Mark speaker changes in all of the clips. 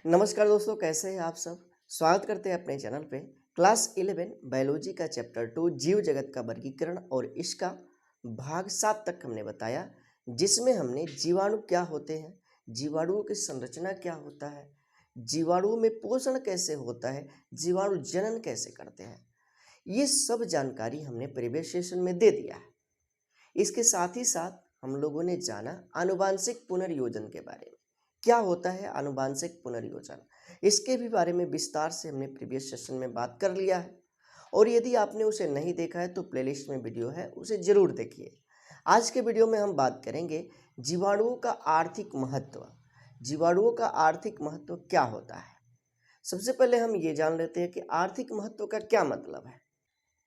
Speaker 1: नमस्कार दोस्तों, कैसे हैं आप सब। स्वागत करते हैं अपने चैनल पे। क्लास 11 बायोलॉजी का चैप्टर 2 जीव जगत का वर्गीकरण और इसका भाग 7 तक हमने बताया, जिसमें हमने जीवाणु क्या होते हैं, जीवाणुओं की संरचना क्या होता है, जीवाणुओं में पोषण कैसे होता है, जीवाणु जनन कैसे करते हैं, ये सब जानकारी हमने प्रीवियस सेशन में दे दिया है। इसके साथ ही साथ हम लोगों ने जाना आनुवांशिक पुनर्योजन के बारे में। क्या होता है आनुवांशिक पुनर्योजन, इसके भी बारे में विस्तार से हमने प्रीवियस सेशन में बात कर लिया है। और यदि आपने उसे नहीं देखा है तो प्लेलिस्ट में वीडियो है, उसे जरूर देखिए। आज के वीडियो में हम बात करेंगे जीवाणुओं का आर्थिक महत्व। जीवाणुओं का आर्थिक महत्व क्या होता है। सबसे पहले हम ये जान लेते हैं कि आर्थिक महत्व का क्या मतलब है।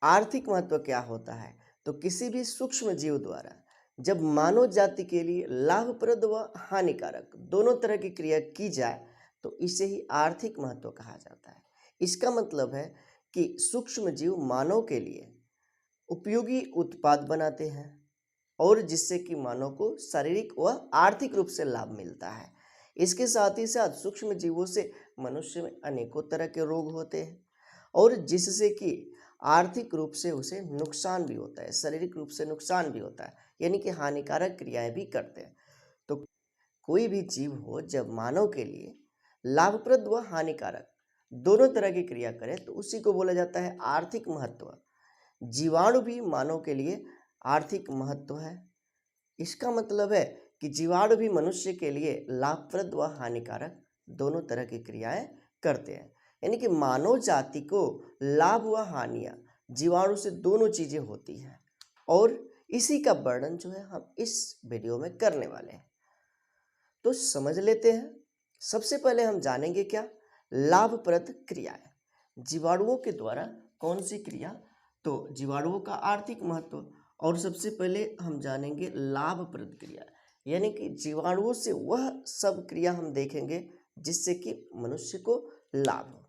Speaker 1: आर्थिक महत्व क्या होता है, तो किसी भी सूक्ष्म जीव द्वारा जब मानव जाति के लिए लाभप्रद व हानिकारक दोनों तरह की क्रिया की जाए तो इसे ही आर्थिक महत्व कहा जाता है। इसका मतलब है कि सूक्ष्म जीव मानव के लिए उपयोगी उत्पाद बनाते हैं और जिससे कि मानव को शारीरिक व आर्थिक रूप से लाभ मिलता है। इसके साथ ही साथ सूक्ष्म जीवों से मनुष्य में अनेकों तरह के रोग होते हैं और जिससे कि आर्थिक रूप से उसे नुकसान भी होता है, शारीरिक रूप से नुकसान भी होता है, यानी कि हानिकारक क्रियाएं भी करते हैं। तो कोई भी जीव हो जब मानव के लिए लाभप्रद व हानिकारक दोनों तरह की क्रिया करे तो उसी को बोला जाता है आर्थिक महत्व। जीवाणु भी मानव के लिए आर्थिक महत्व है। इसका मतलब है कि जीवाणु भी मनुष्य के लिए लाभप्रद व हानिकारक दोनों तरह की क्रियाएं करते हैं, यानी कि मानव जाति को लाभ व हानियां जीवाणु से दोनों चीजें होती हैं और इसी का वर्णन जो है हम इस वीडियो में करने वाले हैं। तो समझ लेते हैं। सबसे पहले हम जानेंगे क्या लाभप्रद क्रियाएं, जीवाणुओं के द्वारा कौन सी क्रिया। तो जीवाणुओं का आर्थिक महत्व और सबसे पहले हम जानेंगे लाभप्रद क्रिया, यानी कि जीवाणुओं से वह सब क्रिया हम देखेंगे जिससे कि मनुष्य को लाभ हो।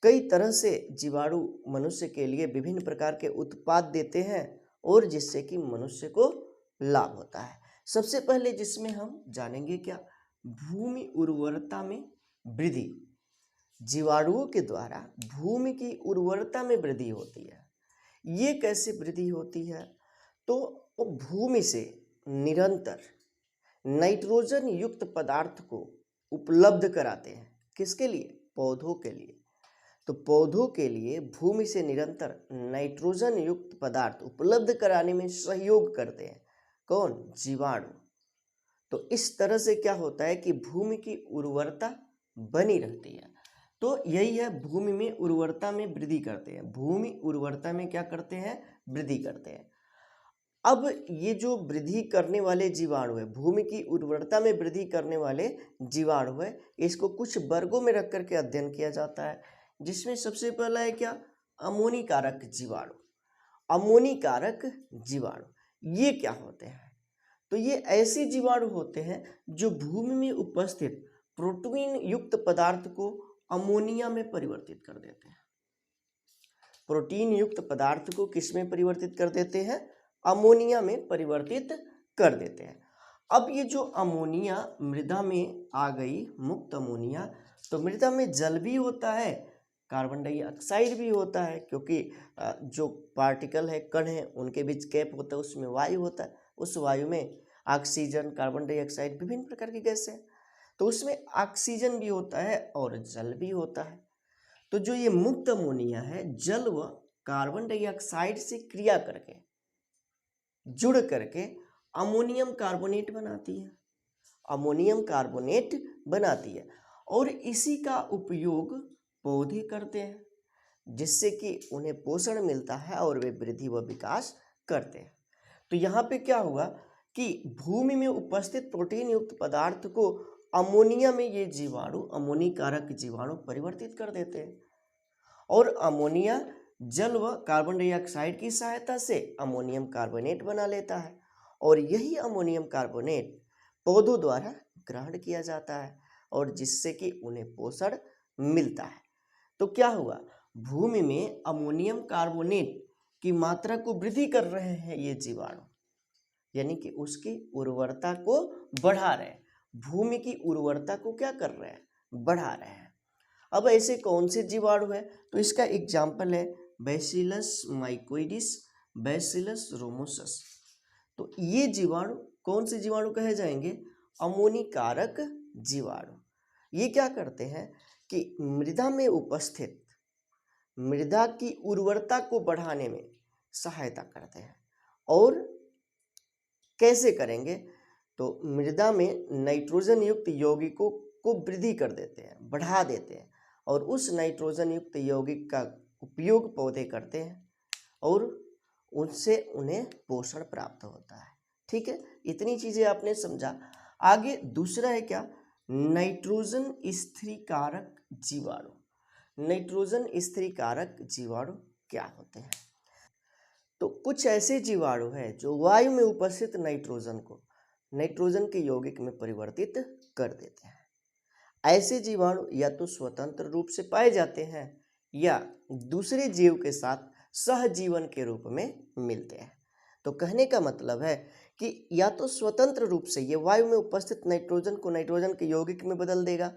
Speaker 1: कई तरह से जीवाणु मनुष्य के लिए विभिन्न प्रकार के उत्पाद देते हैं और जिससे कि मनुष्य को लाभ होता है। सबसे पहले जिसमें हम जानेंगे क्या, भूमि उर्वरता में वृद्धि। जीवाणुओं के द्वारा भूमि की उर्वरता में वृद्धि होती है। ये कैसे वृद्धि होती है, तो वो भूमि से निरंतर नाइट्रोजन युक्त पदार्थ को उपलब्ध कराते हैं। किसके लिए, पौधों के लिए। तो पौधों के लिए भूमि से निरंतर नाइट्रोजन युक्त पदार्थ उपलब्ध कराने में सहयोग करते हैं कौन, जीवाणु। तो इस तरह से क्या होता है कि भूमि की उर्वरता बनी रहती है। तो यही है, भूमि में उर्वरता में वृद्धि करते हैं। भूमि उर्वरता में क्या करते हैं, वृद्धि करते हैं। अब ये जो वृद्धि करने वाले जीवाणु है, भूमि की उर्वरता में वृद्धि करने वाले जीवाणु है, इसको कुछ वर्गों में रख करके अध्ययन किया जाता है, जिसमें सबसे पहला है क्या, अमोनिकारक जीवाणु। अमोनिकारक जीवाणु ये क्या होते हैं, तो ये ऐसे जीवाणु होते हैं जो भूमि में उपस्थित प्रोटीन युक्त पदार्थ को अमोनिया में परिवर्तित कर देते हैं। प्रोटीन युक्त पदार्थ को किस में परिवर्तित कर देते हैं, अमोनिया में परिवर्तित कर देते हैं। अब ये जो अमोनिया मृदा में आ गई, मुक्त अमोनिया, तो मृदा में जल भी होता है, कार्बन डाइऑक्साइड भी होता है, क्योंकि जो पार्टिकल है, कण है, उनके बीच गैप होता है, उसमें वायु होता है। उस वायु में ऑक्सीजन, कार्बन डाइऑक्साइड, विभिन्न प्रकार की गैस है, तो उसमें ऑक्सीजन भी होता है और जल भी होता है। तो जो ये मुक्त अमोनिया है, जल व कार्बन डाइऑक्साइड से क्रिया करके जुड़ करके अमोनियम कार्बोनेट बनाती है, अमोनियम कार्बोनेट बनाती है और इसी का उपयोग पौधे करते हैं, जिससे कि उन्हें पोषण मिलता है और वे वृद्धि व विकास करते हैं। तो यहाँ पे क्या हुआ कि भूमि में उपस्थित प्रोटीन युक्त पदार्थ को अमोनिया में ये जीवाणु, अमोनिकारक जीवाणु परिवर्तित कर देते हैं और अमोनिया जल व कार्बन डाइऑक्साइड की सहायता से अमोनियम कार्बोनेट बना लेता है और यही अमोनियम कार्बोनेट पौधों द्वारा ग्रहण किया जाता है और जिससे कि उन्हें पोषण मिलता है। तो क्या हुआ, भूमि में अमोनियम कार्बोनेट की मात्रा को वृद्धि कर रहे हैं ये जीवाणु, यानी कि उसकी उर्वरता को बढ़ा रहे हैं। भूमि की उर्वरता को क्या कर रहे हैं, बढ़ा रहे हैं। अब ऐसे कौन से जीवाणु है, तो इसका एग्जाम्पल है बैसिलस माइकोइडिस, बैसिलस रोमोसस। तो ये जीवाणु कौन से जीवाणु कहे जाएंगे, अमोनिकारक जीवाणु। ये क्या करते हैं कि मृदा में उपस्थित मृदा की उर्वरता को बढ़ाने में सहायता करते हैं। और कैसे करेंगे, तो मृदा में नाइट्रोजन युक्त यौगिकों को वृद्धि कर देते हैं, बढ़ा देते हैं, और उस नाइट्रोजन युक्त यौगिक का उपयोग पौधे करते हैं और उनसे उन्हें पोषण प्राप्त होता है। ठीक है, इतनी चीजें आपने समझा। आगे दूसरा है क्या, नाइट्रोजन स्थिरीकारक जीवाणु। नाइट्रोजन स्थिरीकारक जीवाणु क्या होते हैं, तो कुछ ऐसे जीवाणु हैं जो वायु में उपस्थित नाइट्रोजन को नाइट्रोजन के यौगिक में परिवर्तित कर देते हैं। ऐसे जीवाणु या तो स्वतंत्र रूप से पाए जाते हैं या दूसरे जीव के साथ सहजीवन के रूप में मिलते हैं। तो कहने का मतलब है कि या तो स्वतंत्र रूप से ये वायु में उपस्थित नाइट्रोजन को नाइट्रोजन के यौगिक में बदल देगा,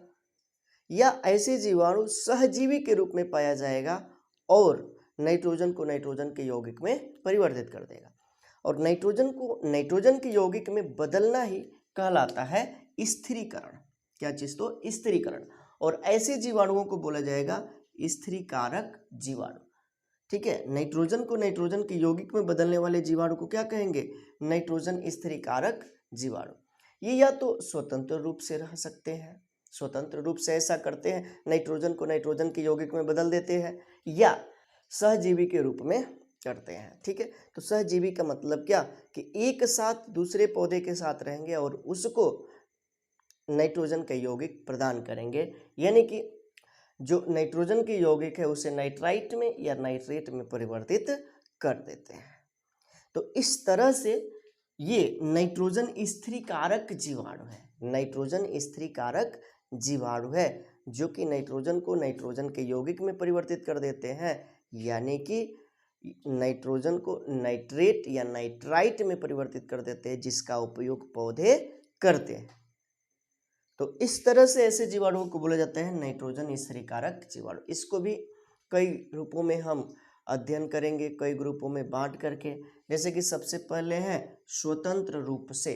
Speaker 1: या ऐसे जीवाणु सहजीवी के रूप में पाया जाएगा और नाइट्रोजन को नाइट्रोजन के यौगिक में परिवर्तित कर देगा। और नाइट्रोजन को नाइट्रोजन के यौगिक में बदलना ही कहलाता है स्थिरीकरण। क्या चीज, तो स्थिरीकरण। और ऐसे जीवाणुओं को बोला जाएगा स्थिरीकारक जीवाणु। ठीक है, नाइट्रोजन को नाइट्रोजन के यौगिक में बदलने वाले जीवाणु को क्या कहेंगे, नाइट्रोजन स्थिरीकारक जीवाणु। ये या तो स्वतंत्र रूप से रह सकते हैं, स्वतंत्र रूप से ऐसा करते हैं, नाइट्रोजन को नाइट्रोजन के यौगिक में बदल देते हैं, या सहजीवी के रूप में करते हैं। ठीक है, तो सहजीवी का मतलब क्या कि एक साथ दूसरे पौधे के साथ रहेंगे और उसको नाइट्रोजन का यौगिक प्रदान करेंगे, यानी कि जो नाइट्रोजन के यौगिक है उसे नाइट्राइट में या नाइट्रेट में परिवर्तित कर देते हैं। तो इस तरह से ये नाइट्रोजन स्थिरीकारक जीवाणु है, नाइट्रोजन स्थिरीकारक जीवाणु है जो कि नाइट्रोजन को नाइट्रोजन के यौगिक में परिवर्तित कर देते हैं, यानी कि नाइट्रोजन को नाइट्रेट या नाइट्राइट में परिवर्तित कर देते हैं, जिसका उपयोग पौधे करते हैं। तो इस तरह से ऐसे जीवाणुओं को बोला जाता है नाइट्रोजन स्थिरीकारक जीवाणु। इसको भी कई रूपों में हम अध्ययन करेंगे, कई ग्रुपों में बांट करके। जैसे कि सबसे पहले है स्वतंत्र रूप से।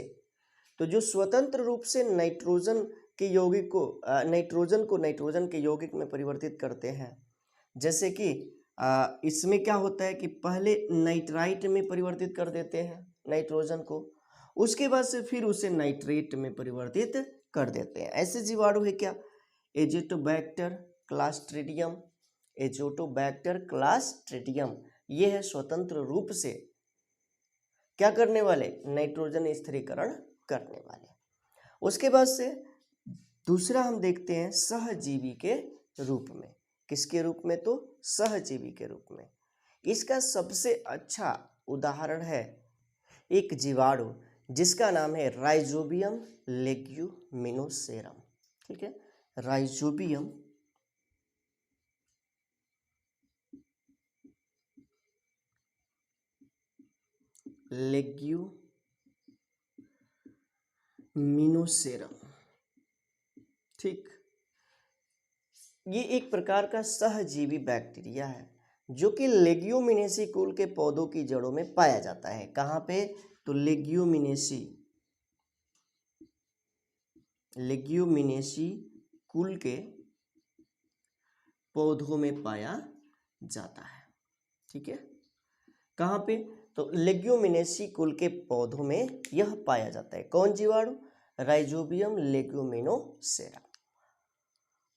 Speaker 1: तो जो स्वतंत्र रूप से नाइट्रोजन के यौगिक को नाइट्रोजन के यौगिक में परिवर्तित करते हैं, जैसे कि इसमें क्या होता है कि पहले नाइट्राइट में परिवर्तित कर देते हैं नाइट्रोजन को, उसके बाद से फिर उसे नाइट्रेट में परिवर्तित कर देते हैं। ऐसे जीवाणु है क्या, एजोटोबैक्टर क्लास्ट्रिडियम, एजोटोबैक्टर क्लास्ट्रिडियम। ये है स्वतंत्र रूप से क्या करने वाले, नाइट्रोजन स्थिरीकरण करने वाले। उसके बाद से दूसरा हम देखते हैं सहजीवी के रूप में। किसके रूप में, तो सहजीवी के रूप में। इसका सबसे अच्छा उदाहरण है एक जीवाणु जिसका नाम है राइजोबियम लेग्यूमिनोसेरम। ठीक है, राइजोबियम लेग्यूमिनोसेरम। ठीक, ये एक प्रकार का सहजीवी बैक्टीरिया है जो कि लेग्यूमिनेसी कुल के पौधों की जड़ों में पाया जाता है। कहाँ पे, तो लेग्यूमिनेसी कुल के पौधों में पाया जाता है। ठीक है, कहाँ पे, तो लेग्यूमिनेसी कुल के पौधों में यह पाया जाता है। कौन जीवाणु, राइजोबियम लेग्यूमिनोसेरम।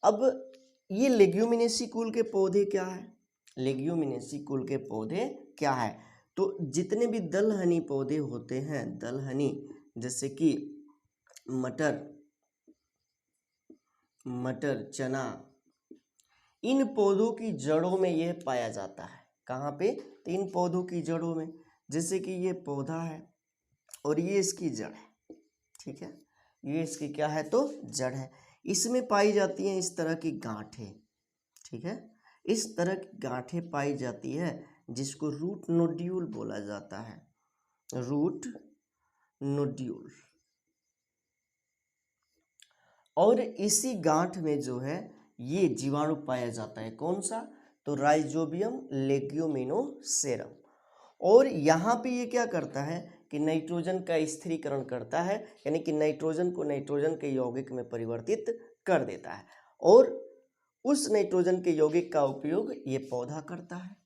Speaker 1: अब ये लेग्यूमिनेसी कुल के पौधे क्या है, लेग्यूमिनेसी कुल के पौधे क्या है, तो जितने भी दलहनी पौधे होते हैं, दलहनी, जैसे कि मटर चना, इन पौधों की जड़ों में यह पाया जाता है। कहाँ पे, तो इन पौधों की जड़ों में। जैसे कि ये पौधा है और ये इसकी जड़ है। ठीक है, ये इसकी क्या है, तो जड़ है। इसमें पाई जाती हैं इस तरह की गांठें। ठीक है, इस तरह की गांठें पाई जाती है जिसको रूट नोड्यूल बोला जाता है, रूट नोड्यूल। और इसी गांठ में जो है ये जीवाणु पाया जाता है। कौन सा? तो राइजोबियम लेग्यूमिनोसेरम। और यहाँ पे ये क्या करता है कि नाइट्रोजन का स्थिरीकरण करता है, यानी कि नाइट्रोजन को नाइट्रोजन के यौगिक में परिवर्तित कर देता है। और उस नाइट्रोजन के यौगिक का उपयोग ये पौधा करता है,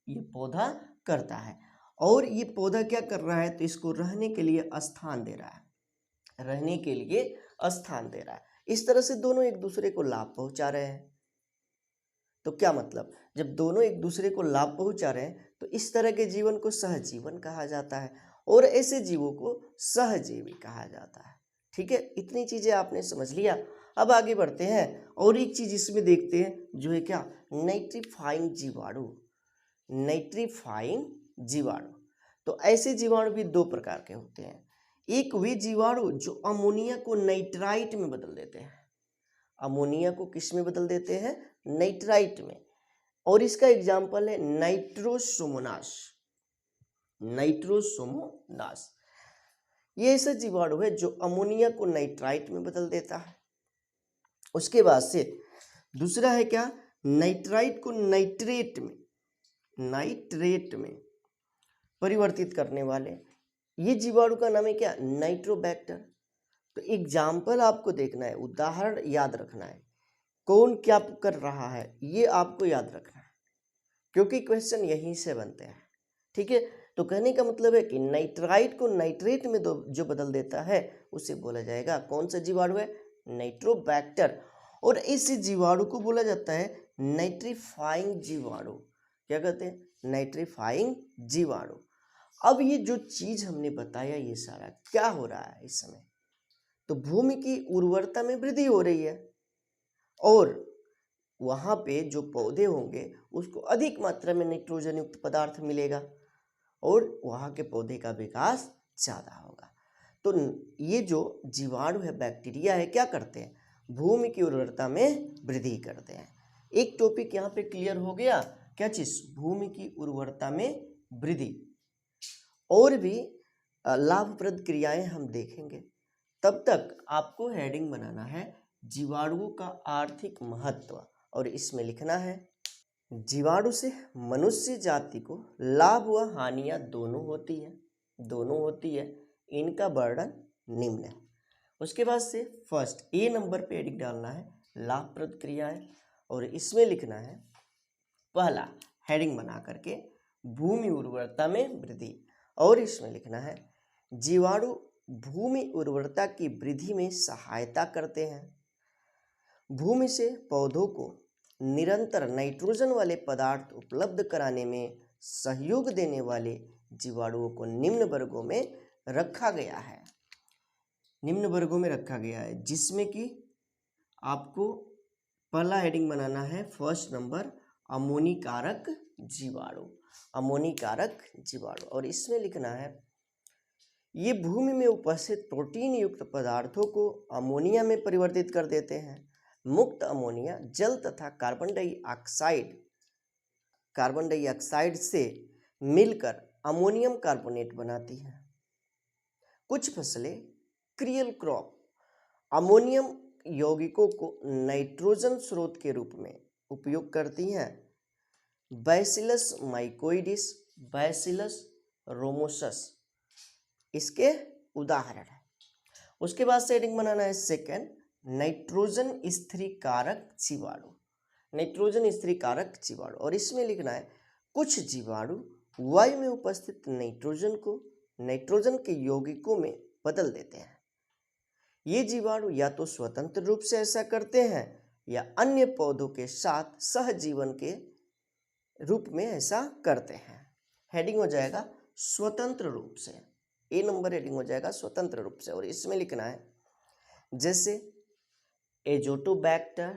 Speaker 1: ये पौधा करता है। और ये पौधा क्या कर रहा है? तो इसको रहने के लिए स्थान दे रहा है, रहने के लिए स्थान दे रहा है। इस तरह से दोनों एक दूसरे को लाभ पहुंचा रहे हैं। तो क्या मतलब? जब दोनों एक दूसरे को लाभ पहुंचा रहे हैं तो इस तरह के जीवन को सहजीवन कहा जाता है, और ऐसे जीवों को सहजीवी कहा जाता है। ठीक है, इतनी चीजें आपने समझ लिया। अब आगे बढ़ते हैं और एक चीज इसमें देखते हैं जो है क्या? नाइट्रीफाइंग जीवाणु। नाइट्रीफाइंग जीवाणु, तो ऐसे जीवाणु भी दो प्रकार के होते हैं। एक वे जीवाणु जो अमोनिया को नाइट्राइट में बदल देते हैं। अमोनिया को किस में बदल देते हैं? नाइट्राइट में। और इसका एग्जाम्पल है नाइट्रोसोमोनास। नाइट्रोसोमोनास ये ऐसा जीवाणु है जो अमोनिया को नाइट्राइट में बदल देता है। उसके बाद से दूसरा है क्या? नाइट्राइट को नाइट्रेट में, नाइट्रेट में परिवर्तित करने वाले ये जीवाणु का नाम है क्या? नाइट्रोबैक्टर। तो एग्जाम्पल आपको देखना है, उदाहरण याद रखना है, कौन क्या कर रहा है ये आपको याद रखना है, क्योंकि क्वेश्चन यहीं से बनते हैं। ठीक है, तो कहने का मतलब है कि नाइट्राइट को नाइट्रेट में जो बदल देता है उसे बोला जाएगा कौन सा जीवाणु है? नाइट्रोबैक्टर। और इस जीवाणु को बोला जाता है नाइट्रीफाइंग जीवाणु। क्या कहते हैं? नाइट्रीफाइंग जीवाणु। अब ये जो चीज हमने बताया ये सारा क्या हो रहा है इस समय? तो भूमि की उर्वरता में वृद्धि हो रही है, और वहां पे जो पौधे होंगे उसको अधिक मात्रा में नाइट्रोजन युक्त पदार्थ मिलेगा, और वहां के पौधे का विकास ज्यादा होगा। तो ये जो जीवाणु है, बैक्टीरिया है, क्या करते हैं? भूमि की उर्वरता में वृद्धि करते हैं। एक टॉपिक यहाँ पे क्लियर हो गया, क्या चीज? भूमि की उर्वरता में वृद्धि। और भी लाभप्रद क्रियाएं हम देखेंगे। तब तक आपको हेडिंग बनाना है जीवाणुओं का आर्थिक महत्व, और इसमें लिखना है जीवाणु से मनुष्य जाति को लाभ व हानियां दोनों होती है, दोनों होती है। इनका वर्णन निम्न है। उसके बाद से फर्स्ट ए नंबर पे हेडिंग डालना है लाभप्रद क्रियाएं, और इसमें लिखना है पहला हेडिंग बना करके भूमि उर्वरता में वृद्धि, और इसमें लिखना है जीवाणु भूमि उर्वरता की वृद्धि में सहायता करते हैं। भूमि से पौधों को निरंतर नाइट्रोजन वाले पदार्थ उपलब्ध कराने में सहयोग देने वाले जीवाणुओं को निम्न वर्गों में रखा गया है। निम्न वर्गों में रखा गया है, जिसमें कि आपको पहला हेडिंग बनाना है फर्स्ट नंबर अमोनिकारक जीवाणु, अमोनिकारक जीवाणु। और इसमें लिखना है ये भूमि में उपस्थित प्रोटीन युक्त पदार्थों को अमोनिया में परिवर्तित कर देते हैं। मुक्त अमोनिया जल तथा कार्बन डाइऑक्साइड से मिलकर अमोनियम कार्बोनेट बनाती है। कुछ फसलें क्रियल क्रॉप अमोनियम यौगिकों को नाइट्रोजन स्रोत के रूप में उपयोग करती हैं। बैसिलस माइकोइडिस, बैसिलस रोमोसस इसके उदाहरण है। उसके बाद से हेडिंग बनाना है सेकंड नाइट्रोजन स्थिरीकारक जीवाणु, नाइट्रोजन स्थिरीकारक जीवाणु। और इसमें लिखना है कुछ जीवाणु वायु में उपस्थित नाइट्रोजन को नाइट्रोजन के यौगिकों में बदल देते हैं। ये जीवाणु या तो स्वतंत्र रूप से ऐसा करते हैं या अन्य पौधों के साथ सहजीवन के रूप में ऐसा करते हैं। हेडिंग हो जाएगा स्वतंत्र रूप से, ए नंबर हेडिंग हो जाएगा स्वतंत्र रूप से। और इसमें लिखना है जैसे एजोटोबैक्टर,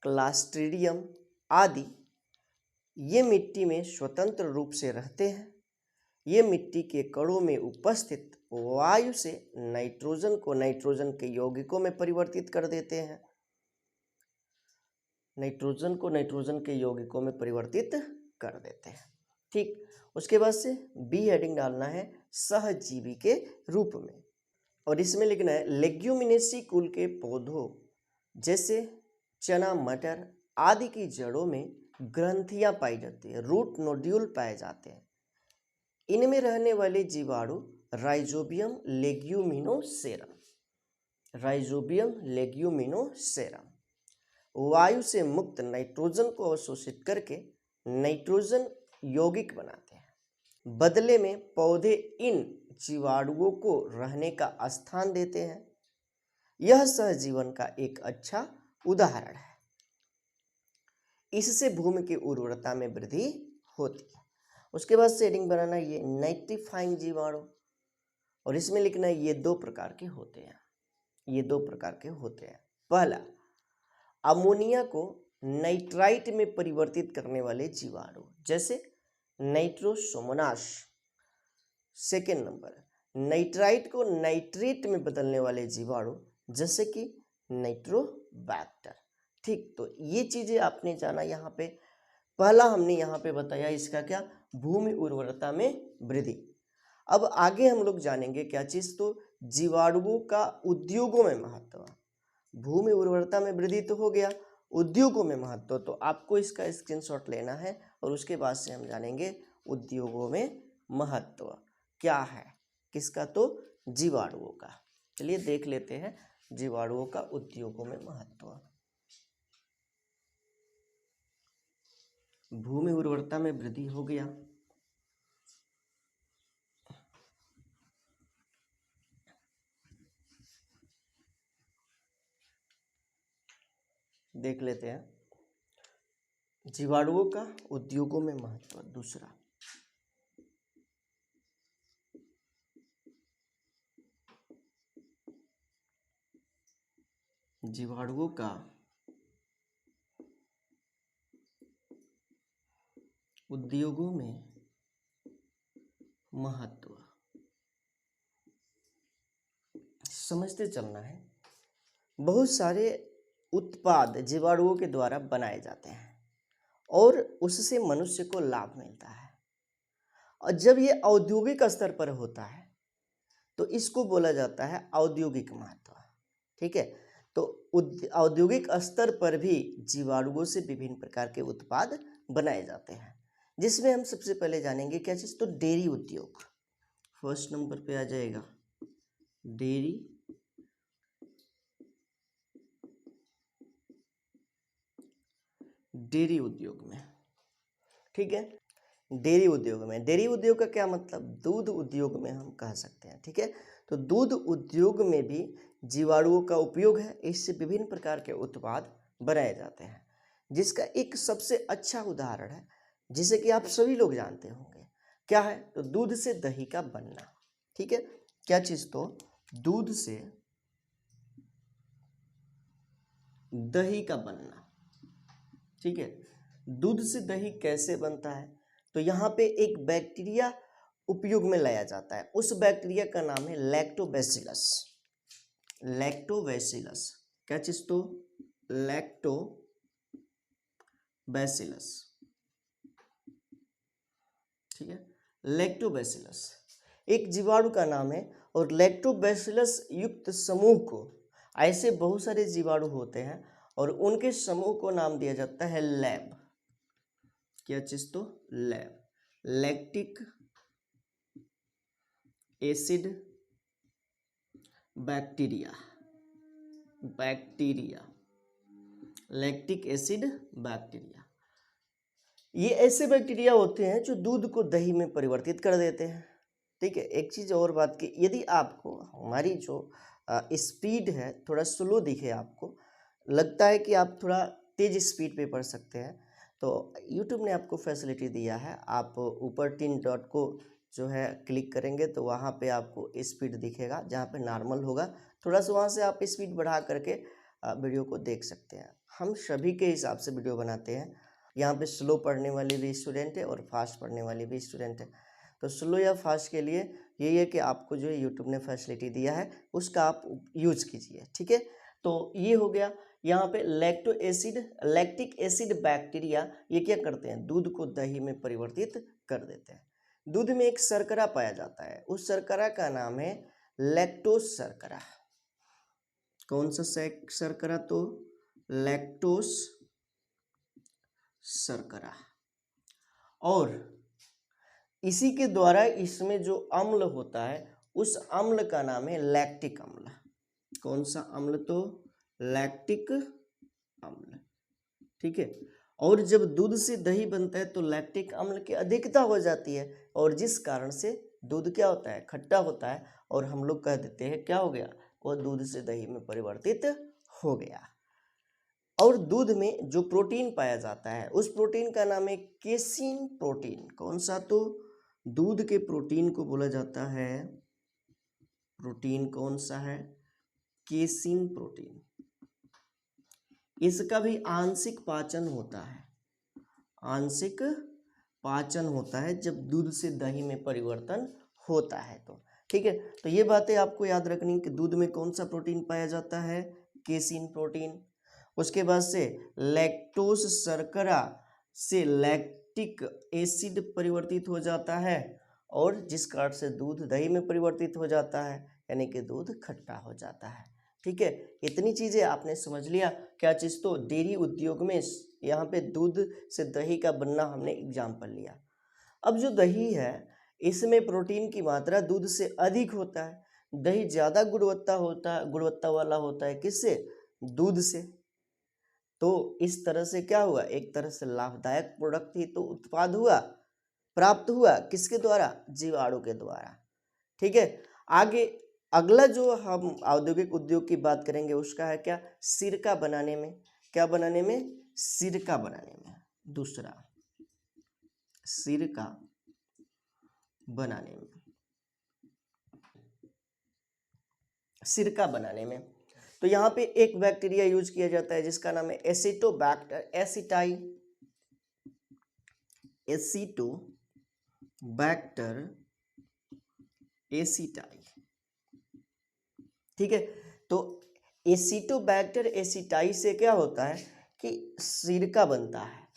Speaker 1: क्लास्ट्रीडियम आदि ये मिट्टी में स्वतंत्र रूप से रहते हैं। ये मिट्टी के कणों में उपस्थित वायु से नाइट्रोजन को नाइट्रोजन के यौगिकों में परिवर्तित कर देते हैं, नाइट्रोजन को नाइट्रोजन के यौगिकों में परिवर्तित कर देते हैं। ठीक, उसके बाद से बी हेडिंग डालना है सहजीवी के रूप में। और इसमें लिखना है लेग्यूमिनेसी कुल के पौधों जैसे चना, मटर आदि की जड़ों में ग्रंथियां पाई जाती है, रूट नोड्यूल पाए जाते हैं। इनमें रहने वाले जीवाणु राइजोबियम लेग्यूमिनोसेरम, राइजोबियम लेग्यूमिनोसेरम वायु से मुक्त नाइट्रोजन को अवशोषित करके नाइट्रोजन यौगिक बनाते हैं। बदले में पौधे इन जीवाणुओं को रहने का स्थान देते हैं। यह सहजीवन का एक अच्छा उदाहरण है। इससे भूमि की उर्वरता में वृद्धि होती है। उसके बाद शेडिंग बनाना, ये नाइट्रीफाइंग जीवाणु, और इसमें लिखना है ये दो प्रकार के होते हैं, ये दो प्रकार के होते हैं। पहला, अमोनिया को नाइट्राइट में परिवर्तित करने वाले जीवाणु जैसे नाइट्रोसोमोनास। सेकेंड नंबर, नाइट्राइट को नाइट्रेट में बदलने वाले जीवाणु जैसे कि नाइट्रोबैक्टर। ठीक, तो ये चीजें आपने जाना। यहाँ पे पहला हमने यहाँ पे बताया इसका क्या, भूमि उर्वरता में वृद्धि। अब आगे हम लोग जानेंगे क्या चीज, तो जीवाणुओं का उद्योगों में महत्व। भूमि उर्वरता में वृद्धि तो हो गया, उद्योगों में महत्व, तो आपको इसका स्क्रीनशॉट लेना है और उसके बाद से हम जानेंगे उद्योगों में महत्व क्या है, किसका, तो जीवाणुओं का। चलिए देख लेते हैं जीवाणुओं का उद्योगों में महत्व। भूमि उर्वरता में वृद्धि हो गया, देख लेते हैं जीवाणुओं का उद्योगों में महत्व। दूसरा, जीवाणुओं का उद्योगों में महत्व समझते चलना है। बहुत सारे उत्पाद जीवाणुओं के द्वारा बनाए जाते हैं और उससे मनुष्य को लाभ मिलता है, और जब ये औद्योगिक स्तर पर होता है तो इसको बोला जाता है औद्योगिक महत्व। ठीक है, तो औद्योगिक स्तर पर भी जीवाणुओं से विभिन्न प्रकार के उत्पाद बनाए जाते हैं, जिसमें हम सबसे पहले जानेंगे क्या चीज, तो डेयरी उद्योग। फर्स्ट नंबर पे आ जाएगा डेयरी डेयरी उद्योग में। ठीक है, डेयरी उद्योग में, डेयरी उद्योग का क्या मतलब, दूध उद्योग में हम कह सकते हैं। ठीक है, तो दूध उद्योग में भी जीवाणुओं का उपयोग है, इससे विभिन्न प्रकार के उत्पाद बनाए जाते हैं, जिसका एक सबसे अच्छा उदाहरण है जिसे कि आप सभी लोग जानते होंगे, क्या है, तो दूध से दही का बनना। ठीक है, क्या चीज, तो दूध से दही का बनना। ठीक है, दूध से दही कैसे बनता है, तो यहाँ पे एक बैक्टीरिया उपयोग में लाया जाता है, उस बैक्टीरिया का नाम है लैक्टोबैसिलस। लैक्टोबैसिलस, क्या चीज, तो लैक्टोबैसिलस। ठीक है, लैक्टोबैसिलस एक जीवाणु का नाम है, और लैक्टोबैसिलस युक्त समूह को, ऐसे बहुत सारे जीवाणु होते हैं और उनके समूह को नाम दिया जाता है लैब। क्या चीज, तो lab. Lactic acid bacteria, lactic acid bacteria, ये ऐसे बैक्टीरिया होते हैं जो दूध को दही में परिवर्तित कर देते हैं। ठीक है, एक चीज और बात की, यदि आपको हमारी जो स्पीड है थोड़ा स्लो दिखे, आपको लगता है कि आप थोड़ा तेज स्पीड पे पढ़ सकते हैं, तो YouTube ने आपको फैसिलिटी दिया है, आप ऊपर 3 डॉट को जो है क्लिक करेंगे तो वहाँ पे आपको स्पीड दिखेगा, जहाँ पे नॉर्मल होगा थोड़ा सा वहाँ से आप स्पीड बढ़ा करके वीडियो को देख सकते हैं। हम सभी के हिसाब से वीडियो बनाते हैं, यहाँ पे स्लो पढ़ने वाले भी स्टूडेंट है और फास्ट पढ़ने वाले भी स्टूडेंट है, तो स्लो या फास्ट के लिए यही है कि आपको जो है यूट्यूब ने फैसिलिटी दिया है उसका आप यूज कीजिए। ठीक है, तो ये हो गया। यहाँ पे लैक्टिक एसिड बैक्टीरिया ये क्या करते हैं, दूध को दही में परिवर्तित कर देते हैं। दूध में एक शर्करा पाया जाता है, उस शर्करा का नाम है लैक्टोज शर्करा। कौन सा शर्करा? तो लैक्टोज शर्करा। और इसी के द्वारा इसमें जो अम्ल होता है उस अम्ल का नाम है लैक्टिक अम्ल। कौन सा अम्ल? तो लैक्टिक अम्ल। ठीक है। और जब दूध से दही बनता है तो लैक्टिक अम्ल की अधिकता हो जाती है और जिस कारण से दूध क्या होता है? खट्टा होता है और हम लोग कह देते हैं क्या हो गया? वो दूध से दही में परिवर्तित हो गया। और दूध में जो प्रोटीन पाया जाता है उस प्रोटीन का नाम है केसीन प्रोटीन। कौन सा? तो दूध के प्रोटीन को बोला जाता है प्रोटीन। कौन सा है? Casein protein. इसका भी आंशिक पाचन होता है। आंशिक पाचन होता है जब दूध से दही में परिवर्तन होता है तो। ठीक है, तो ये बातें आपको याद रखनी कि दूध में कौन सा प्रोटीन पाया जाता है? Casein protein. उसके बाद से लैक्टोज शर्करा से लैक्टिक एसिड परिवर्तित हो जाता है और जिस कारण से दूध दही में परिवर्तित हो जाता है, यानी कि दूध खट्टा हो जाता है। ठीक है, इतनी चीज़ें आपने समझ लिया। क्या चीज़? तो डेयरी उद्योग में यहाँ पे दूध से दही का बनना हमने एग्जाम्पल लिया। अब जो दही है इसमें प्रोटीन की मात्रा दूध से अधिक होता है। दही ज़्यादा गुणवत्ता वाला होता है। किससे? दूध से। तो इस तरह से क्या हुआ? एक तरह से लाभदायक प्रोडक्ट ही तो उत्पाद हुआ, प्राप्त हुआ। किसके द्वारा? जीवाणु के द्वारा। ठीक है, आगे अगला जो हम औद्योगिक उद्योग की बात करेंगे उसका है क्या? सिरका बनाने में। क्या बनाने में? सिरका बनाने में। दूसरा, सिरका बनाने में। सिरका बनाने में तो यहाँ पे एक बैक्टीरिया यूज किया जाता है जिसका नाम है एसिटोबैक्टर एसिटाई। ठीक है, तो एसिटोबैक्टर एसिटाई से क्या होता है कि सिरका बनता है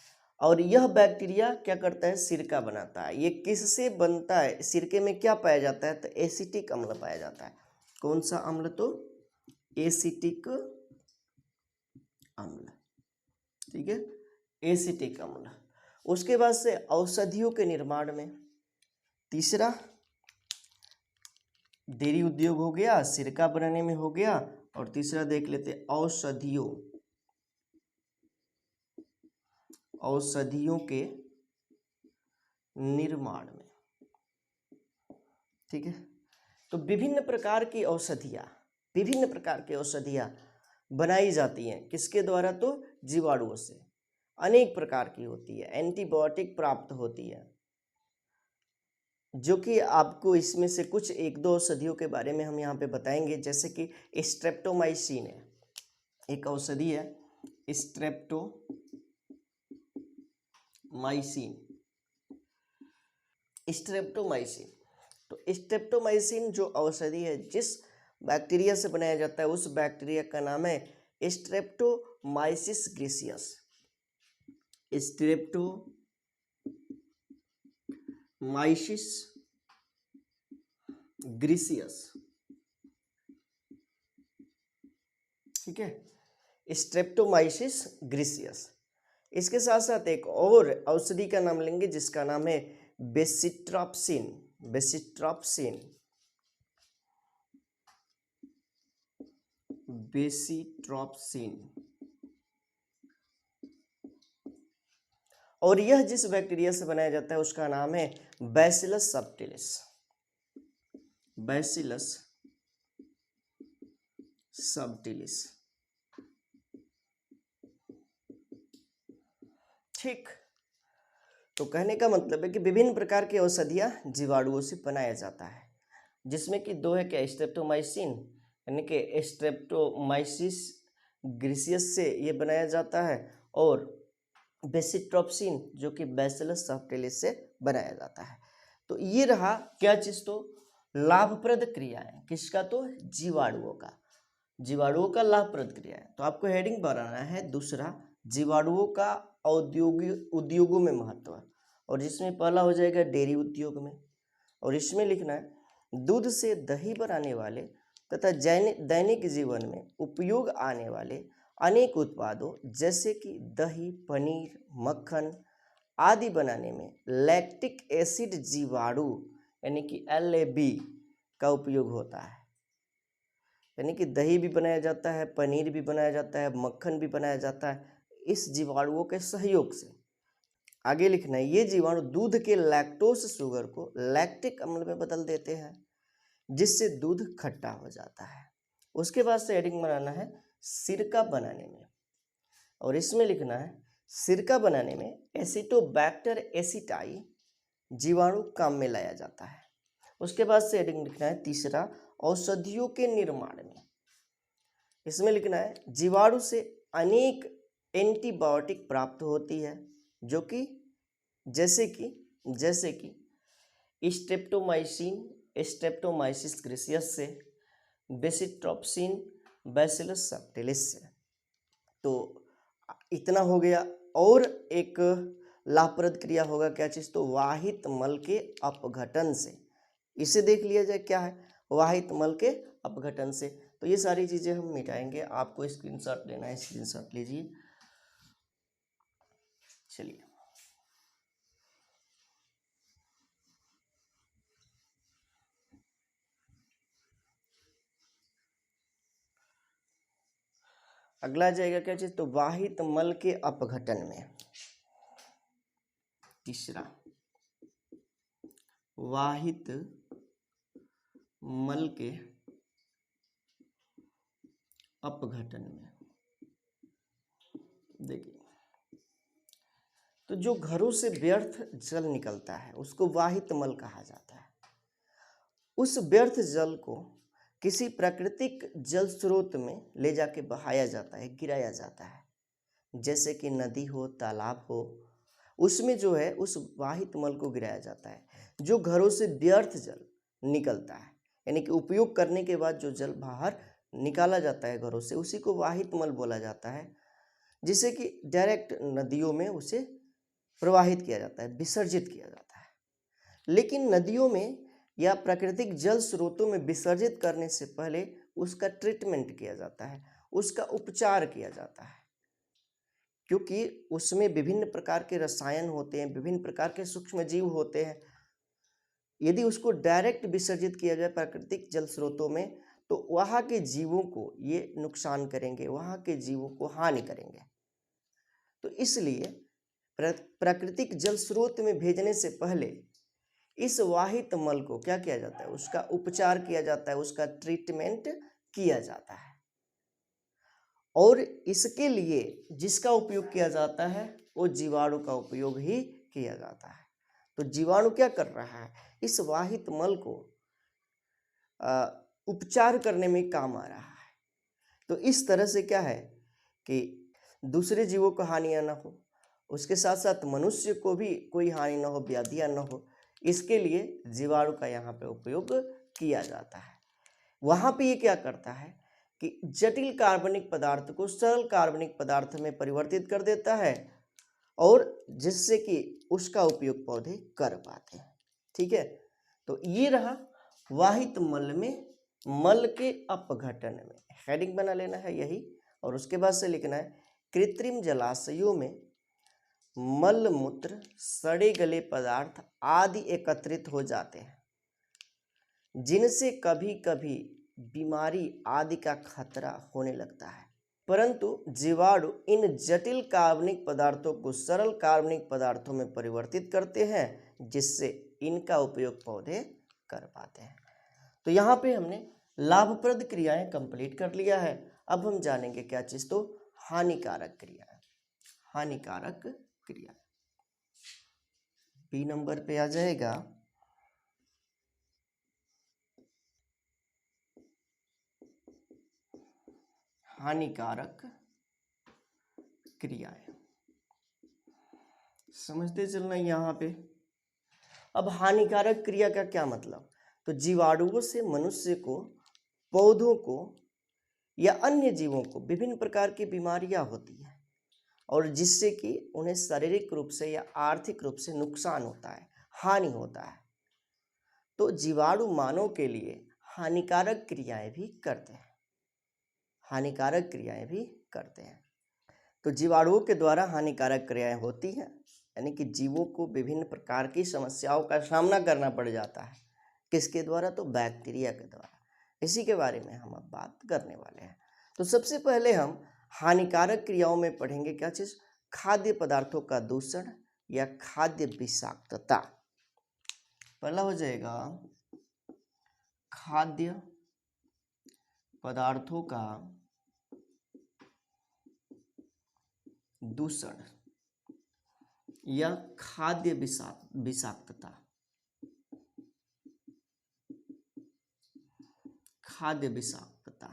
Speaker 1: और यह बैक्टीरिया क्या करता है? सिरका बनाता है। ये किससे बनता है? सिरके में क्या पाया जाता है? तो एसिटिक अम्ल पाया जाता है। कौन सा अम्ल? तो एसिटिक अम्ल। ठीक है, एसिटिक अम्ल। उसके बाद से औषधियों के निर्माण में। तीसरा, डेयरी उद्योग हो गया, सिरका बनाने में हो गया, और तीसरा देख लेते औषधियों के निर्माण में। ठीक है, तो विभिन्न प्रकार की औषधियाँ बनाई जाती हैं। किसके द्वारा? तो जीवाणुओं से। अनेक प्रकार की होती है। एंटीबायोटिक प्राप्त होती है, जो कि आपको इसमें से कुछ एक दो औषधियों के बारे में हम यहाँ पे बताएंगे। जैसे कि स्ट्रेप्टोमाइसिन है, एक औषधि है स्ट्रेप्टोमाइसिन। तो स्ट्रेप्टोमाइसिन जो औषधि है जिस बैक्टीरिया से बनाया जाता है उस बैक्टीरिया का नाम है स्ट्रेप्टोमाइसिस ग्रीसियस। स्ट्रेप्टोमाइसिस ग्रीसियस। ठीक है, स्ट्रेप्टोमाइसिस ग्रीसियस। इसके साथ साथ एक और औषधि का नाम लेंगे जिसका नाम है बेसिट्रॉप्सिन। और यह जिस बैक्टीरिया से बनाया जाता है उसका नाम है बैसिलस सबटिलिस। ठीक, तो कहने का मतलब है कि विभिन्न प्रकार की औषधियाँ जीवाणुओं से बनाया जाता है, जिसमें कि दो है क्या? स्ट्रेप्टोमाइसिन यानी कि स्ट्रेप्टोमाइसिस ग्रीसियस से ये बनाया जाता है, और बेसिट्रॉप्सिन जो कि बैसिलस सबटिलिस से बनाया जाता है। तो ये रहा क्या चीज़? तो लाभप्रद क्रियाएं। किसका? तो जीवाणुओं का लाभप्रद क्रिया है। तो आपको हेडिंग बनाना है दूसरा, जीवाणुओं का औद्योगिक उद्योगों में महत्व, और जिसमें पहला हो जाएगा डेयरी उद्योग में, और इसमें लिखना है दूध से दही बनाने वाले तथा दैनिक जीवन में उपयोग आने वाले अनेक उत्पादों जैसे कि दही, पनीर, मक्खन आदि बनाने में लैक्टिक एसिड जीवाणु यानी कि LAB का उपयोग होता है। यानी कि दही भी बनाया जाता है, पनीर भी बनाया जाता है, मक्खन भी बनाया जाता है इस जीवाणुओं के सहयोग से। आगे लिखना है, ये जीवाणु दूध के लैक्टोज शुगर को लैक्टिक अम्ल में बदल देते हैं जिससे दूध खट्टा हो जाता है। उसके बाद से हेडिंग बनाना है सिरका बनाने में, और इसमें लिखना है सिरका बनाने में एसिटोबैक्टर एसिटाई जीवाणु काम में लाया जाता है। उसके बाद से हेडिंग लिखना है तीसरा, औषधियों के निर्माण में। इसमें लिखना है जीवाणु से अनेक एंटीबायोटिक प्राप्त होती है जो कि जैसे कि स्ट्रेप्टोमाइसिस ग्रेसियस से, बेसिट्रोप्सिन बैसिलस सबटिलिस से। तो इतना हो गया। और एक लाभप्रद क्रिया होगा क्या चीज, तो वाहित मल के अपघटन से। इसे देख लिया जाए क्या है, वाहित मल के अपघटन से। तो ये सारी चीजें हम मिटाएंगे, आपको स्क्रीनशॉट लेना है, स्क्रीनशॉट लीजिए। चलिए अगला जाएगा क्या चीज, तो वाहित मल के अपघटन में। तीसरा, वाहित मल के अपघटन में। देखिए, तो जो घरों से व्यर्थ जल निकलता है उसको वाहित मल कहा जाता है। उस व्यर्थ जल को किसी प्राकृतिक जल स्रोत में ले जाके बहाया जाता है, गिराया जाता है, जैसे कि नदी हो, तालाब हो, उसमें जो है उस वाहित मल को गिराया जाता है। जो घरों से व्यर्थ जल निकलता है यानी कि उपयोग करने के बाद जो जल बाहर निकाला जाता है घरों से, उसी को वाहित मल बोला जाता है, जिसे कि डायरेक्ट नदियों में उसे प्रवाहित किया जाता है, विसर्जित किया जाता है। लेकिन नदियों में या प्राकृतिक जल स्रोतों में विसर्जित करने से पहले उसका ट्रीटमेंट किया जाता है, उसका उपचार किया जाता है, क्योंकि उसमें विभिन्न प्रकार के रसायन होते हैं, विभिन्न प्रकार के सूक्ष्म जीव होते हैं। यदि उसको डायरेक्ट विसर्जित किया जाए प्राकृतिक जल स्रोतों में तो वहाँ के जीवों को ये नुकसान करेंगे, वहाँ के जीवों को हानि करेंगे। तो इसलिए प्राकृतिक जल स्रोत में भेजने से पहले इस वाहित मल को क्या किया जाता है, उसका उपचार किया जाता है, उसका ट्रीटमेंट किया जाता है। और इसके लिए जिसका उपयोग किया जाता है वो जीवाणु का उपयोग ही किया जाता है। तो जीवाणु क्या कर रहा है, इस वाहित मल को उपचार करने में काम आ रहा है। तो इस तरह से क्या है कि दूसरे जीवों को हानियां ना हो, उसके साथ साथ मनुष्य को भी कोई हानि ना हो, व्याधियां ना हो, इसके लिए जीवाणु का यहाँ पे उपयोग किया जाता है। वहाँ पे ये क्या करता है कि जटिल कार्बनिक पदार्थ को सरल कार्बनिक पदार्थ में परिवर्तित कर देता है, और जिससे कि उसका उपयोग पौधे कर पाते हैं। ठीक है, तो ये रहा वाहित मल में मल के अपघटन में। हेडिंग बना लेना है यही, और उसके बाद से लिखना है कृत्रिम जलाशयों में मल मूत्र, सड़े गले पदार्थ आदि एकत्रित हो जाते हैं, जिनसे कभी कभी बीमारी आदि का खतरा होने लगता है। परंतु जीवाणु इन जटिल कार्बनिक पदार्थों को सरल कार्बनिक पदार्थों में परिवर्तित करते हैं, जिससे इनका उपयोग पौधे कर पाते हैं। तो यहाँ पे हमने लाभप्रद क्रियाएं कंप्लीट कर लिया है। अब हम जानेंगे क्या चीज, तो हानिकारक क्रिया। हानिकारक क्रिया बी नंबर पे आ जाएगा। हानिकारक क्रियाएं समझते चलना यहाँ पे। अब हानिकारक क्रिया का क्या मतलब, तो जीवाणुओं से मनुष्य को, पौधों को या अन्य जीवों को विभिन्न प्रकार की बीमारियां होती हैं, और जिससे कि उन्हें शारीरिक रूप से या आर्थिक रूप से नुकसान होता है, हानि होता है। तो जीवाणु मानव के लिए हानिकारक क्रियाएं भी करते हैं, हानिकारक क्रियाएं भी करते हैं। तो जीवाणुओं के द्वारा हानिकारक क्रियाएं होती हैं, यानी कि जीवों को विभिन्न प्रकार की समस्याओं का सामना करना पड़ जाता है। किसके द्वारा? तो बैक्टीरिया के द्वारा। इसी के बारे में हम अब बात करने वाले हैं। तो सबसे पहले हम हानिकारक क्रियाओं में पढ़ेंगे क्या चीज? खाद्य पदार्थों का दूषण या खाद्य विषाक्तता। पहला हो जाएगा खाद्य पदार्थों का दूषण या खाद्य विषाक्तता। खाद्य विषाक्तता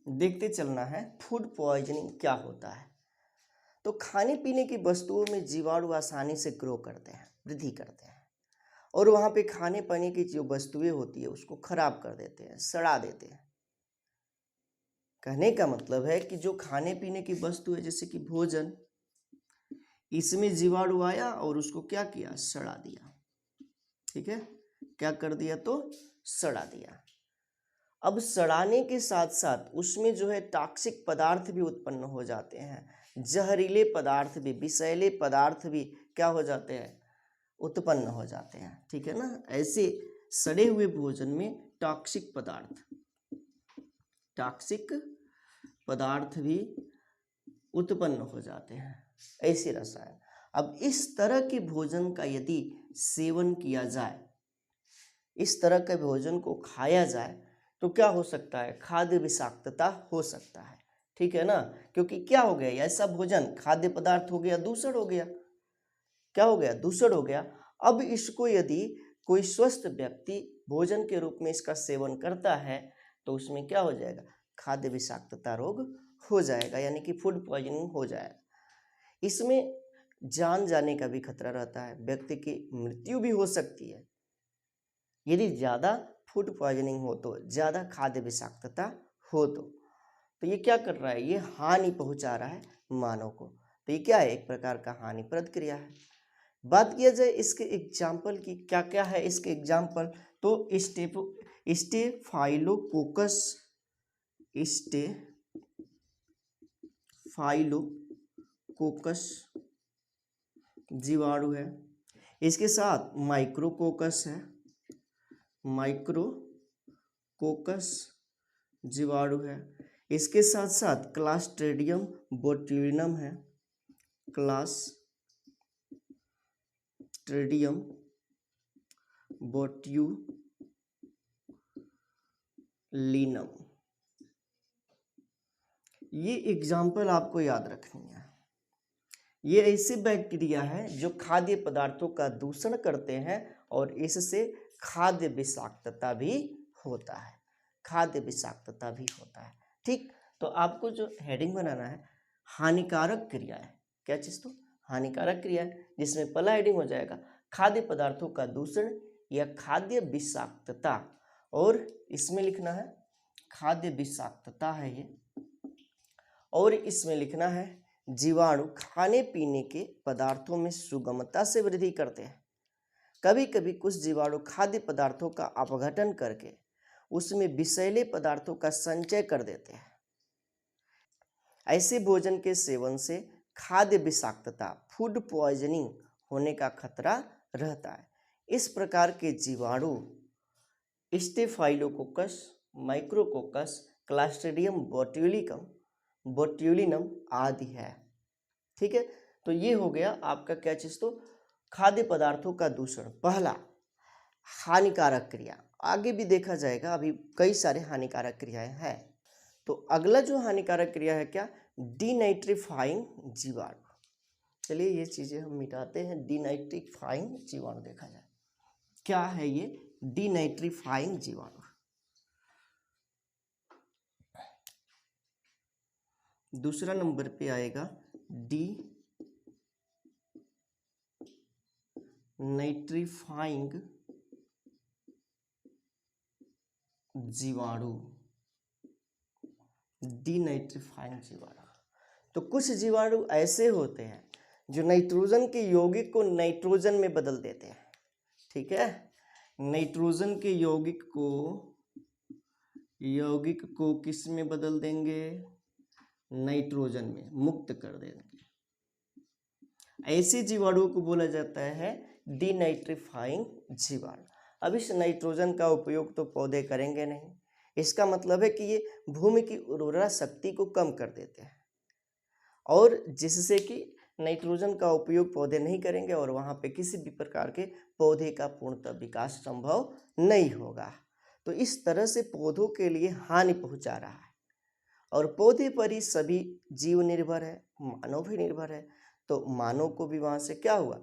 Speaker 1: देखते चलना है। फूड पॉइजनिंग क्या होता है? तो खाने पीने की वस्तुओं में जीवाणु आसानी से ग्रो करते हैं, वृद्धि करते हैं, और वहाँ पे खाने पाने की जो वस्तुएं होती है उसको खराब कर देते हैं, सड़ा देते हैं। कहने का मतलब है कि जो खाने पीने की वस्तु है, जैसे कि भोजन, इसमें जीवाणु आया और उसको क्या किया? सड़ा दिया। ठीक है, क्या कर दिया? तो सड़ा दिया। अब सड़ाने के साथ साथ उसमें जो है टॉक्सिक पदार्थ भी उत्पन्न हो जाते हैं, जहरीले पदार्थ भी, विषैले पदार्थ भी क्या हो जाते हैं? उत्पन्न हो जाते हैं। ठीक है ना। ऐसे सड़े हुए भोजन में टॉक्सिक पदार्थ भी उत्पन्न हो जाते हैं, ऐसे रसायन। अब इस तरह के भोजन का यदि सेवन किया जाए, इस तरह के भोजन को खाया जाए, तो क्या हो सकता है? खाद्य विषाक्तता हो सकता है। ठीक है ना, क्योंकि क्या हो गया? ऐसा भोजन, खाद्य पदार्थ हो गया, दूषण हो गया। क्या हो गया? दूषण हो गया। अब इसको यदि कोई स्वस्थ व्यक्ति भोजन के रूप में इसका सेवन करता है, तो उसमें क्या हो जाएगा? खाद्य विषाक्तता रोग हो जाएगा, यानी कि फूड पॉइजनिंग हो जाएगा। इसमें जान जाने का भी खतरा रहता है, व्यक्ति की मृत्यु भी हो सकती है यदि ज़्यादा फूड पॉइजनिंग हो, तो ज़्यादा खाद्य विषाक्तता हो तो ये क्या कर रहा है? ये हानि पहुंचा रहा है मानव को। तो ये क्या है? एक प्रकार का हानिप्रद क्रिया है। बात किया जाए इसके एग्जाम्पल की, क्या क्या है इसके एग्जाम्पल? तो स्टेफाइलोकोकस जीवाणु है। इसके साथ माइक्रोकोकस है, माइक्रोकोकस जीवाणु है। इसके साथ साथ क्लास्ट्रीडियम बोट्यूलिनम है, क्लास्ट्रीडियम बोट्यूलिनम। ये एग्जाम्पल आपको याद रखनी है। ये ऐसे बैक्टीरिया है जो खाद्य पदार्थों का दूषण करते हैं और इससे खाद्य विषाक्तता भी होता है, खाद्य विषाक्तता भी होता है। ठीक, तो आपको जो हेडिंग बनाना है, हानिकारक क्रिया है। क्या चीज? तो हानिकारक क्रिया है, जिसमें पहला हेडिंग हो जाएगा खाद्य पदार्थों का दूषण या खाद्य विषाक्तता, और इसमें लिखना है खाद्य विषाक्तता है ये, और इसमें लिखना है जीवाणु खाने पीने के पदार्थों में सुगमता से वृद्धि करते हैं। कभी कभी कुछ जीवाणु खाद्य पदार्थों का अपघटन करके उसमें विषैले पदार्थों का संचय कर देते हैं। ऐसे भोजन के सेवन से खाद्य विषाक्तता, फूड पॉइजनिंग होने का खतरा रहता है। इस प्रकार के जीवाणु स्टेफाइलोकोकस, माइक्रोकोकस, क्लास्ट्रीडियम बोट्यूलिनम आदि है। ठीक है, तो ये हो गया आपका क्या चीज? तो खाद्य पदार्थों का दूषण, पहला हानिकारक क्रिया। आगे भी देखा जाएगा, अभी कई सारे हानिकारक क्रियाएं हैं। तो अगला जो हानिकारक क्रिया है क्या? डीनाइट्रीफाइंग जीवाणु। चलिए ये चीजें हम मिटाते हैं। डीनाइट्रीफाइंग जीवाणु देखा जाए, क्या है ये डीनाइट्रीफाइंग जीवाणु? दूसरा नंबर पे आएगा डीनाइट्रीफाइंग जीवाणु। डीनाइट्रीफाइंग जीवाणु, तो कुछ जीवाणु ऐसे होते हैं जो नाइट्रोजन के यौगिक को नाइट्रोजन में बदल देते हैं। ठीक है, नाइट्रोजन के यौगिक को किस में बदल देंगे, नाइट्रोजन में मुक्त कर देंगे। ऐसे जीवाणुओं को बोला जाता है डीनाइट्रीफाइंग जीवाणु। अब इस नाइट्रोजन का उपयोग तो पौधे करेंगे नहीं, इसका मतलब है कि ये भूमि की उर्वरा शक्ति को कम कर देते हैं, और जिससे कि नाइट्रोजन का उपयोग पौधे नहीं करेंगे और वहाँ पे किसी भी प्रकार के पौधे का पूर्णतः विकास संभव नहीं होगा। तो इस तरह से पौधों के लिए हानि पहुँचा रहा है, और पौधे पर ही सभी जीव निर्भर है, मानव भी निर्भर है, तो मानव को भी वहाँ से क्या हुआ,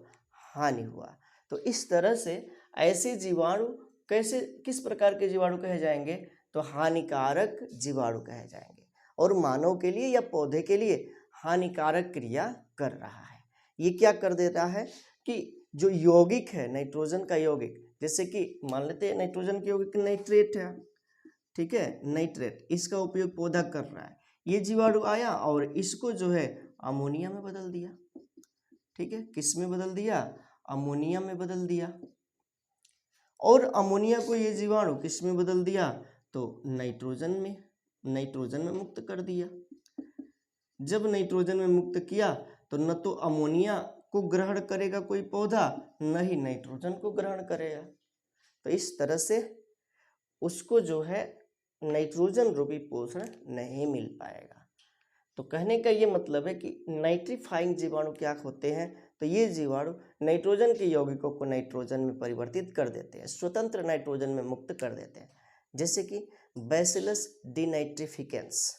Speaker 1: हानि हुआ। तो इस तरह से ऐसे जीवाणु किस प्रकार के जीवाणु कहे जाएंगे, तो हानिकारक जीवाणु कहे जाएंगे, और मानव के लिए या पौधे के लिए हानिकारक क्रिया कर रहा है। ये क्या कर देता है कि जो यौगिक है नाइट्रोजन का यौगिक, जैसे कि मान लेते हैं नाइट्रोजन के यौगिक नाइट्रेट है, ठीक है, नाइट्रेट, इसका उपयोग पौधा कर रहा है, ये जीवाणु आया और इसको जो है अमोनिया में बदल दिया, ठीक है, किस में बदल दिया, अमोनिया में बदल दिया, और अमोनिया को ये जीवाणु किस में बदल दिया, तो नाइट्रोजन में मुक्त कर दिया। जब नाइट्रोजन में मुक्त किया तो न तो अमोनिया को ग्रहण करेगा कोई पौधा, न ही नाइट्रोजन को ग्रहण करेगा, तो इस तरह से उसको जो है नाइट्रोजन रूपी पोषण नहीं मिल पाएगा। तो कहने का ये मतलब है कि नाइट्रीफाइंग जीवाणु क्या होते हैं, तो ये जीवाणु नाइट्रोजन के यौगिकों को नाइट्रोजन में परिवर्तित कर देते हैं, स्वतंत्र नाइट्रोजन में मुक्त कर देते हैं, जैसे कि बैसिलस डीनाइट्रिफिकेंस,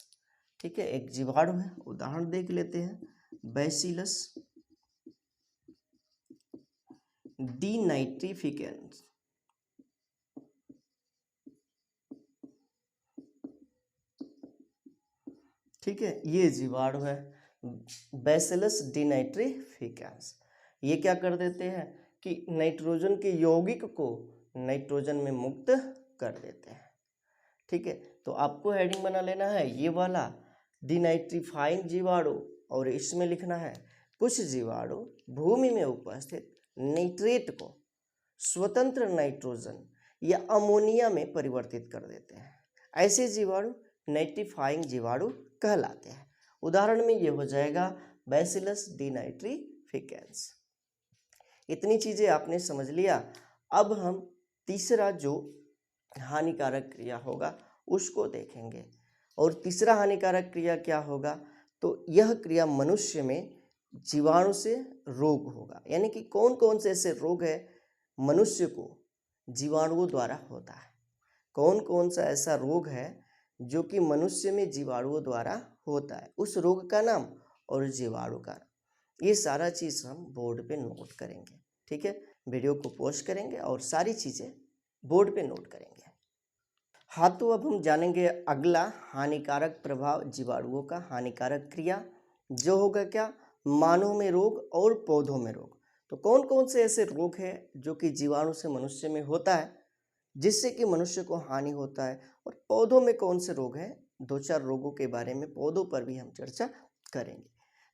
Speaker 1: ठीक है, एक जीवाणु है, उदाहरण देख लेते हैं, बैसिलस डीनाइट्रिफिकेंस, ठीक है, ये जीवाणु है बैसिलस डीनाइट्रिफिकेंस। ये क्या कर देते हैं कि नाइट्रोजन के यौगिक को नाइट्रोजन में मुक्त कर देते हैं, ठीक है। तो आपको हेडिंग बना लेना है ये वाला डीनाइट्रीफाइंग जीवाणु, और इसमें लिखना है कुछ जीवाणु भूमि में उपस्थित नाइट्रेट को स्वतंत्र नाइट्रोजन या अमोनिया में परिवर्तित कर देते हैं। ऐसे जीवाणु नाइट्रीफाइंग जीवाणु कहलाते हैं। उदाहरण में ये हो जाएगा बैसिलस डीनाइट्रिफिकेंस। इतनी चीजें आपने समझ लिया। अब हम तीसरा जो हानिकारक क्रिया होगा उसको देखेंगे, और तीसरा हानिकारक क्रिया क्या होगा, तो यह क्रिया मनुष्य में जीवाणु से रोग होगा। यानी कि कौन कौन से ऐसे रोग है मनुष्य को जीवाणुओं द्वारा होता है, कौन कौन सा ऐसा रोग है जो कि मनुष्य में जीवाणुओं द्वारा होता है, उस रोग का नाम और जीवाणु का नाम, ये सारा चीज़ हम बोर्ड पे नोट करेंगे, ठीक है। वीडियो को पॉज करेंगे और सारी चीज़ें बोर्ड पे नोट करेंगे। हाँ, तो अब हम जानेंगे अगला हानिकारक प्रभाव जीवाणुओं का, हानिकारक क्रिया जो होगा क्या, मानव में रोग और पौधों में रोग। तो कौन कौन से ऐसे रोग हैं जो कि जीवाणु से मनुष्य में होता है जिससे कि मनुष्य को हानि होता है, और पौधों में कौन से रोग हैं, दो चार रोगों के बारे में पौधों पर भी हम चर्चा करेंगे।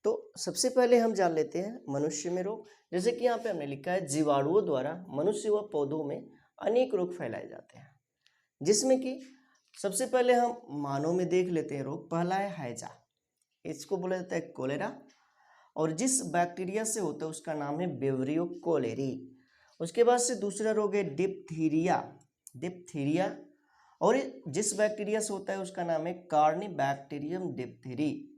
Speaker 1: तो सबसे पहले हम जान लेते हैं मनुष्य में रोग। जैसे कि यहाँ पे हमने लिखा है जीवाणुओं द्वारा मनुष्य व पौधों में अनेक रोग फैलाए जाते हैं, जिसमें कि सबसे पहले हम मानव में देख लेते हैं रोग। पहला है हैजा, इसको बोला जाता है कोलेरा, और जिस बैक्टीरिया से होता है उसका नाम है विब्रियो कोलेरी। उसके बाद से दूसरा रोग है डिप्थीरिया, और जिस बैक्टीरिया से होता है उसका नाम है कार्निबैक्टीरियम डिप्थीरी।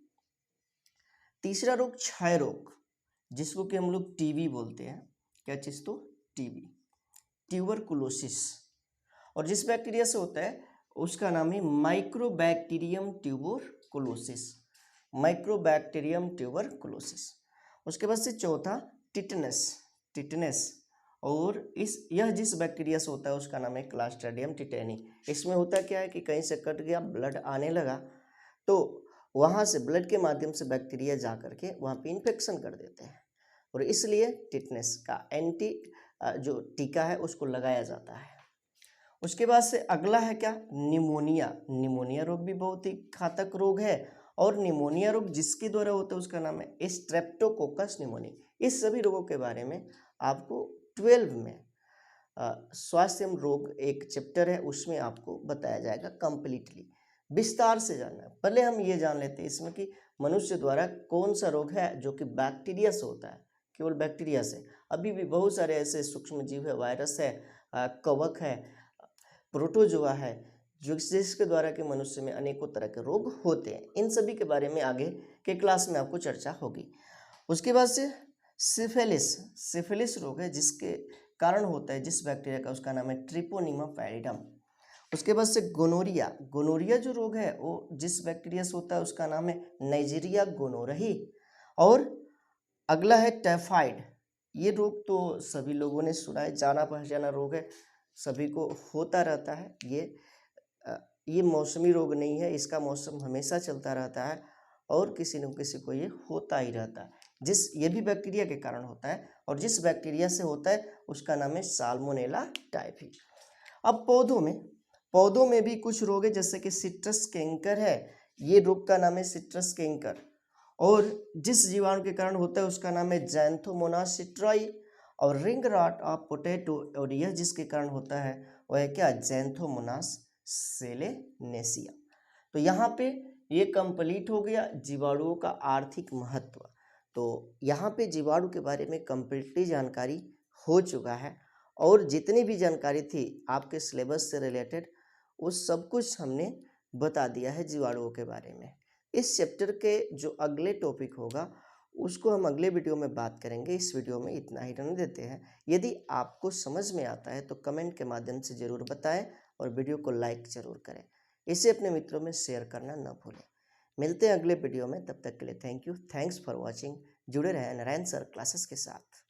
Speaker 1: तीसरा रोग क्षय रोग, जिसको कि हम लोग टीबी बोलते हैं, क्या चीज, तो टीबी, ट्यूबरकुलोसिस, और जिस बैक्टीरिया से होता है उसका नाम है माइक्रोबैक्टीरियम ट्यूबरकुलोसिस। उसके बाद से चौथा टिटनेस, और यह जिस बैक्टीरिया से होता है उसका नाम है क्लास्ट्रीडियम टिटेनी। इसमें होता क्या है कि कहीं से कट गया, ब्लड आने लगा, तो वहाँ से ब्लड के माध्यम से बैक्टीरिया जा करके वहाँ पे इन्फेक्शन कर देते हैं, और इसलिए टिटनेस का एंटी जो टीका है उसको लगाया जाता है। उसके बाद से अगला है क्या, निमोनिया रोग भी बहुत ही घातक रोग है, और निमोनिया रोग जिसके द्वारा होता है उसका नाम है स्ट्रेप्टोकोकस निमोनिया। इस सभी रोगों के बारे में आपको 12 में स्वास्थ्य एवं रोग एक चैप्टर है, उसमें आपको बताया जाएगा कंप्लीटली, विस्तार से जानना है। पहले हम ये जान लेते हैं इसमें कि मनुष्य द्वारा कौन सा रोग है जो कि बैक्टीरिया से होता है, केवल बैक्टीरिया से। अभी भी बहुत सारे ऐसे सूक्ष्म जीव है, वायरस है, कवक है, प्रोटोजोआ है, जिसके द्वारा कि मनुष्य में अनेकों तरह के रोग होते हैं। इन सभी के बारे में आगे के क्लास में आपको चर्चा होगी। उसके बाद से सिफिलिस रोग है, जिसके कारण होता है जिस बैक्टीरिया का, उसका नाम है ट्रिपोनिमा पैरिडम। उसके बाद से गोनोरिया जो रोग है वो जिस बैक्टीरिया से होता है उसका नाम है नाइजीरिया गोनोरही। और अगला है टाइफाइड। ये रोग तो सभी लोगों ने सुना है, जाना पहचाना रोग है, सभी को होता रहता है। ये मौसमी रोग नहीं है, इसका मौसम हमेशा चलता रहता है और किसी न किसी को ये होता ही रहता है। ये भी बैक्टीरिया के कारण होता है और जिस बैक्टीरिया से होता है उसका नाम है साल्मोनेला टाइफी। अब पौधों में भी कुछ रोग है, जैसे कि सिट्रस कैंकर है, ये रोग का नाम है सिट्रस कैंकर। और जिस जीवाणु के कारण होता है उसका नाम है जैंथोमोनास सिट्राई। और रिंग रॉट ऑफ पोटैटो, और यह जिसके कारण होता है वह है क्या, जैंथोमोनास सेलेनेसिया। तो यहाँ पे ये कंप्लीट हो गया जीवाणुओं का आर्थिक महत्व। तो यहाँ पे जीवाणु के बारे में कंप्लीटली जानकारी हो चुका है और जितनी भी जानकारी थी आपके सिलेबस से रिलेटेड वो सब कुछ हमने बता दिया है जीवाणुओं के बारे में। इस चैप्टर के जो अगले टॉपिक होगा उसको हम अगले वीडियो में बात करेंगे। इस वीडियो में इतना ही रहने देते हैं। यदि आपको समझ में आता है तो कमेंट के माध्यम से ज़रूर बताएं और वीडियो को लाइक ज़रूर करें। इसे अपने मित्रों में शेयर करना न भूलें। मिलते हैं अगले वीडियो में, तब तक के लिए thank you, thanks for watching. जुड़े रहें नारायण सर क्लासेस के साथ।